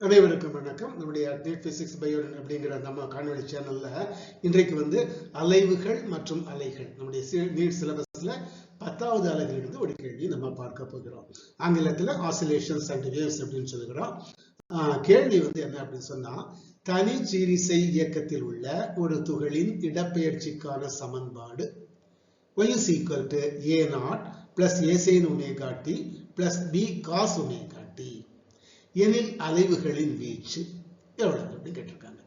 அனைவருக்கும் வணக்கம். நம்முடைய நீட் பிசிக்ஸ் பயோ அப்படிங்கிற நம்ம காணொலி சேனல்ல இன்றைக்கு அலைவுகள் மற்றும் அலைகள் நம்முடைய நீட் சிலபஸ்ல 10வது அலகிலிருந்து ஒரு கேள்வி நம்ம பார்க்க போகிறோம். ஆங்கிலத்துல ஆசிலேஷன்ஸ் அண்ட் வேவ்ஸ் அப்படின்னு சொல்லுகிறோம். கேள்வி என்ன அப்படின்னு சொன்னா, தனிச்சீரிசை இயக்கத்தில் உள்ள ஒரு துகளின் இடப்பெயர்ச்சிக்கான சமன்பாடு y is equal to a0 plus a sin omega t plus b cos omega t எனில் அலைவுகளின் வீச்சு எவ்வளவு அப்படின்னு கேட்டிருக்காங்க.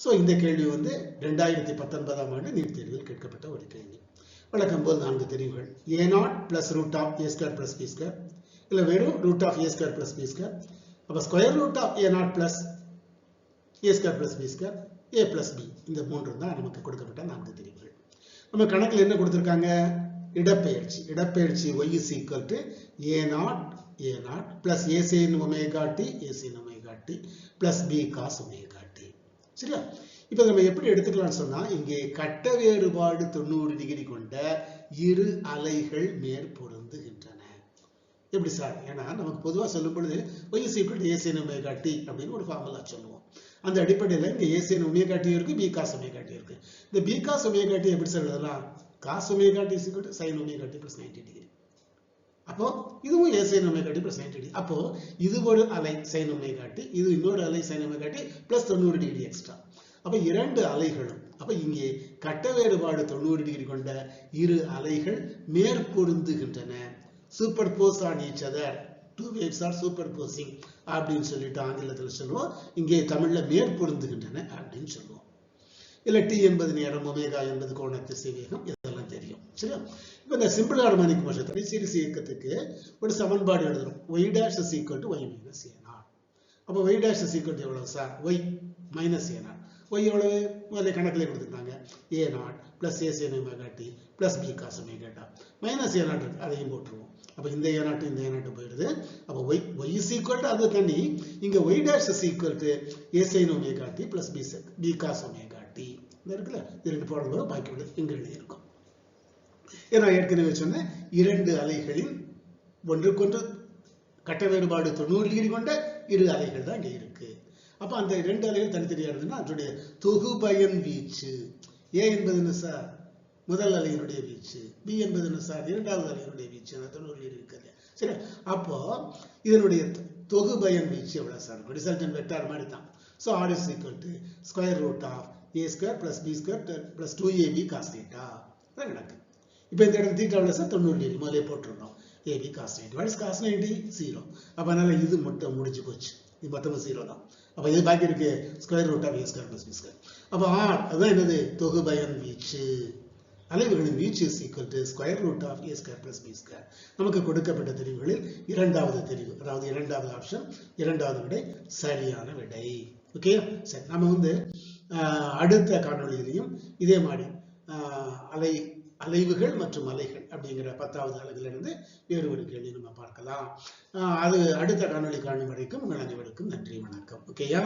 சோ இந்த கேள்வி 2019ஆம் ஆண்டு நீட் தேர்வில் கேட்கப்பட்ட ஒரு கேள்வி. வழக்கம் போல் 4 தெரிவுகள். a0 plus root of a square plus b square, இல்ல வெறும் root of a square plus b square, அப்ப square root of a0 plus a square plus b square, a plus b, இந்த மூன்று தான் நமக்கு கொடுக்கப்பட்ட 4 தெரிவுகள். நம்ம கணக்குல என்ன கொடுத்திருக்காங்க? இடப்பெயர்ச்சி y is equal to a0 plus a sin omega t plus b cos omega t. சரியா? இப்போ நம்ம எப்படி எடுத்துக்கலாம்னு சொன்னா, இங்கே கட்ட வேறுபாடு 90 டிகிரி கொண்ட இரு அலைகள் மேற்பொருந்துகின்றன. எப்படி சார்? ஏன்னா நமக்கு பொதுவா சொல்லும் பொழுது y is equal to a sin omega t அப்படின்னு ஒரு ஃபார்முலா சொல்லுவோம். அந்த அடிப்படையில் இங்க a sin omega t இருக்கு, b cos omega t இருக்கு. இந்த b cos omega t எப்படி சார் எழுதலாம்? cos omega t is equal to sin omega t plus 90 degree. அப்போ இதுவும் a sin omega t plus 90 degree. அப்போ இது ஒரு அலை sin omega t, இது இன்னொரு அலை sin omega t plus 90 degree extra. அப்ப இரண்டு அலைகளும், அப்ப இங்கே கட்ட வேறுபாடு 90 டிகிரி கொண்ட இரு அலைகள் மேற்பொருந்துகின்றன. Superpose on each other, two waves are superposing அப்படின்னு சொல்லிட்டு ஆங்கிலத்தில் சொல்லுவோம். இங்கே தமிழ்ல மேற்பொருந்துகின்றன அப்படின்னு சொல்லுவோம். இல்ல t என்பது நேரம், ஒமேகா என்பது கோண திசைவேகம், இதெல்லாம் தெரியும். சரியா? இப்ப இந்த சிம்பிள் ஹார்மோனிக் மோஷன் தனிச்சீரிசை இயக்கத்துக்கு ஒரு சமன்பாடு எழுதுறோம். y dash is equal to y minus a0. அப்ப y dash is equal to எவ்வளவு sir? y minus a0. y எவ்வளவு? முதல்ல கணக்கிலே கொடுத்துட்டாங்க. a0 plus a sin omega t plus b cos omega t minus a0 இருக்கு, அதையும் போட்டுருவோம். அப்ப இந்த a0 இந்த a0 போயிடுது. அப்ப y is equal to அது தனி, இங்க y dash is equal to a sin omega t plus b cos omega t. இந்த இருக்குல்ல, இது ரெண்டு போடும்போது பாக்கி விட இங்க இருக்கும். ஏன்னா ஏற்கனவே சொன்ன இரண்டு அலைகளின் ஒன்றுக்கொன்று கட்ட வேறுபாடு 90 டிகிரி கொண்ட இரு அலைகள் தான் இங்க இருக்கு. அப்ப அந்த இரண்டு அலைகள் தனித்தனியா இருந்ததுன்னா அதனுடைய தொகுபயன் வீச்சு a என்பது என்ன சார்? முதல் அலையினுடைய வீச்சு. b என்பது என்ன சார்? இரண்டாவது அலையினுடைய வீச்சு. 90 டிகிரி இருக்குது. சரி, அப்போ இதனுடைய தொகுபயன் வீச்சு எவ்வளவு சார்? ரிசல்டன்ட் வெக்டார் மாதிரி தான். So r is equal to square root of a square plus b square plus 2ab cos theta. அதான் கணக்கு. இப்போ இந்த இடத்துல theta எவ்வளவு சார்? 90 டிகிரி முதல்ல போட்டுறோம். ab cos 90. What is cos 90? 0. அப்ப அதனால இது மட்டும் முடிஞ்சு போச்சு. இது மொத்தமா 0 தான். அப்ப இது பாக்கி இருக்கு square root of a square plus b square. அப்ப r அதான் என்னது? தொகுபயன் வீச்சு. அலைவுகளின் வீச்சு is equal to square root of a square plus b square. நமக்கு கொடுக்கப்பட்ட தெரிவுகளில் இரண்டாவது தெரிவு, அதாவது இரண்டாவது ஆப்ஷன், இரண்டாவது விடை சரியான விடை. ஓகே, சரி. நம்ம அடுத்த காணொளியிலையும் இதே மாதிரி அலைவுகள் மற்றும் அலைகள் அப்படிங்கிற 10வது அலகிலிருந்து வேறு ஒரு கேள்வி நம்ம பார்க்கலாம். அது அடுத்த காணொளி காணும் வரைக்கும் உங்கள் அனைவருக்கும் நன்றி, வணக்கம். ஓகேயா?